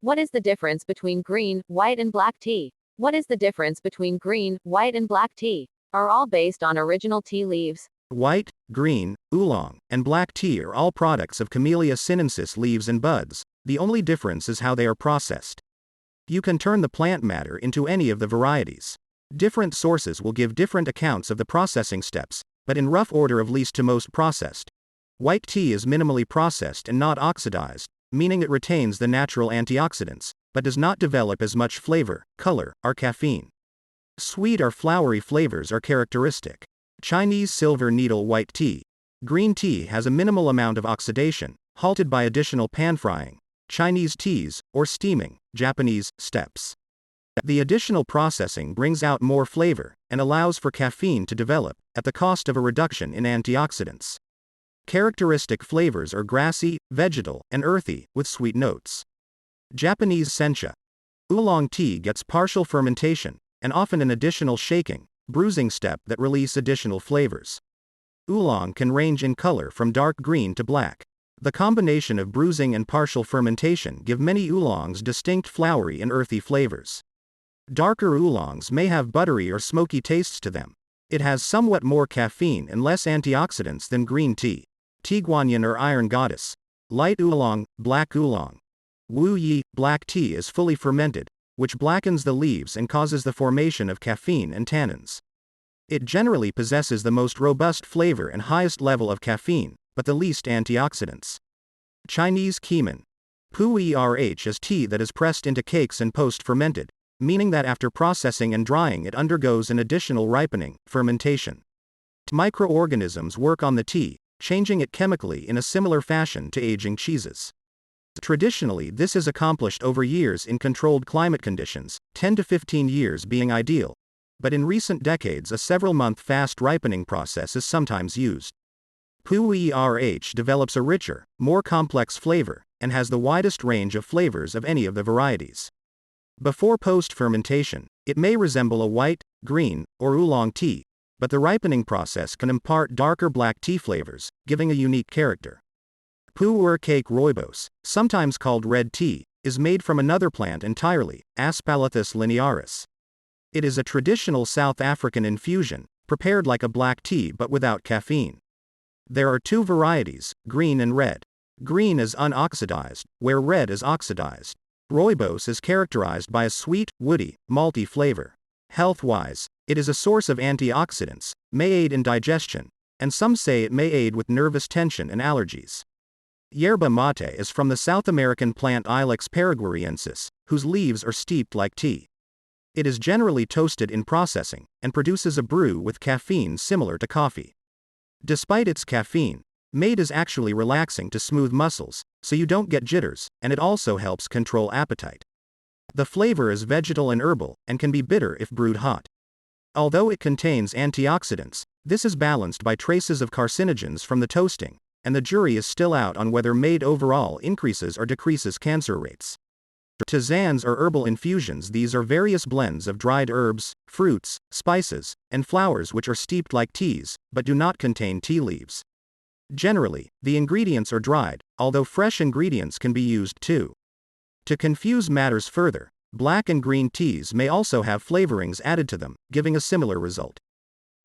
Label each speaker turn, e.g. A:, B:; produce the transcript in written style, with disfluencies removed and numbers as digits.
A: What is the difference between green, white, and black tea? What is the difference between green, white, and black tea? Are all based on original tea leaves.
B: White, green, oolong, and black tea are all products of Camellia sinensis leaves and buds. The only difference is how they are processed. You can turn the plant matter into any of the varieties. Different sources will give different accounts of the processing steps, but in rough order of least to most processed. White tea is minimally processed and not oxidized, meaning it retains the natural antioxidants, but does not develop as much flavor, color, or caffeine. Sweet or flowery flavors are characteristic. Chinese silver needle white tea. Green tea has a minimal amount of oxidation, halted by additional pan-frying. Chinese teas, or steaming, Japanese, steps. The additional processing brings out more flavor, and allows for caffeine to develop, at the cost of a reduction in antioxidants. Characteristic flavors are grassy, vegetal, and earthy, with sweet notes. Japanese sencha. Oolong tea gets partial fermentation, and often an additional shaking, bruising step that release additional flavors. Oolong can range in color from dark green to black. The combination of bruising and partial fermentation give many oolongs distinct flowery and earthy flavors. Darker oolongs may have buttery or smoky tastes to them. It has somewhat more caffeine and less antioxidants than green tea. Tiguanyin or iron goddess. Light oolong, black oolong. Wu Yi, black tea is fully fermented, which blackens the leaves and causes the formation of caffeine and tannins. It generally possesses the most robust flavor and highest level of caffeine, but the least antioxidants. Chinese Keeman. Pu-erh is tea that is pressed into cakes and post-fermented, meaning that after processing and drying it undergoes an additional ripening, fermentation. Microorganisms work on the tea, changing it chemically in a similar fashion to aging cheeses. Traditionally, this is accomplished over years in controlled climate conditions, 10 to 15 years being ideal, but in recent decades a several-month fast ripening process is sometimes used. Pu-erh develops a richer, more complex flavor, and has the widest range of flavors of any of the varieties. Before post-fermentation, it may resemble a white, green, or oolong tea, but the ripening process can impart darker black tea flavors, giving a unique character. Pu-erh cake rooibos, sometimes called red tea, is made from another plant entirely, Aspalathus linearis. It is a traditional South African infusion, prepared like a black tea but without caffeine. There are two varieties, green and red. Green is unoxidized, where red is oxidized. Rooibos is characterized by a sweet, woody, malty flavor. Health-wise, it is a source of antioxidants, may aid in digestion, and some say it may aid with nervous tension and allergies. Yerba mate is from the South American plant Ilex paraguayensis, whose leaves are steeped like tea. It is generally toasted in processing, and produces a brew with caffeine similar to coffee. Despite its caffeine, mate is actually relaxing to smooth muscles, so you don't get jitters, and it also helps control appetite. The flavor is vegetal and herbal, and can be bitter if brewed hot. Although it contains antioxidants, this is balanced by traces of carcinogens from the toasting, and the jury is still out on whether mate overall increases or decreases cancer rates. Tisanes or herbal infusions. These are various blends of dried herbs, fruits, spices, and flowers which are steeped like teas, but do not contain tea leaves. Generally, the ingredients are dried, although fresh ingredients can be used too. To confuse matters further, black and green teas may also have flavorings added to them, giving a similar result.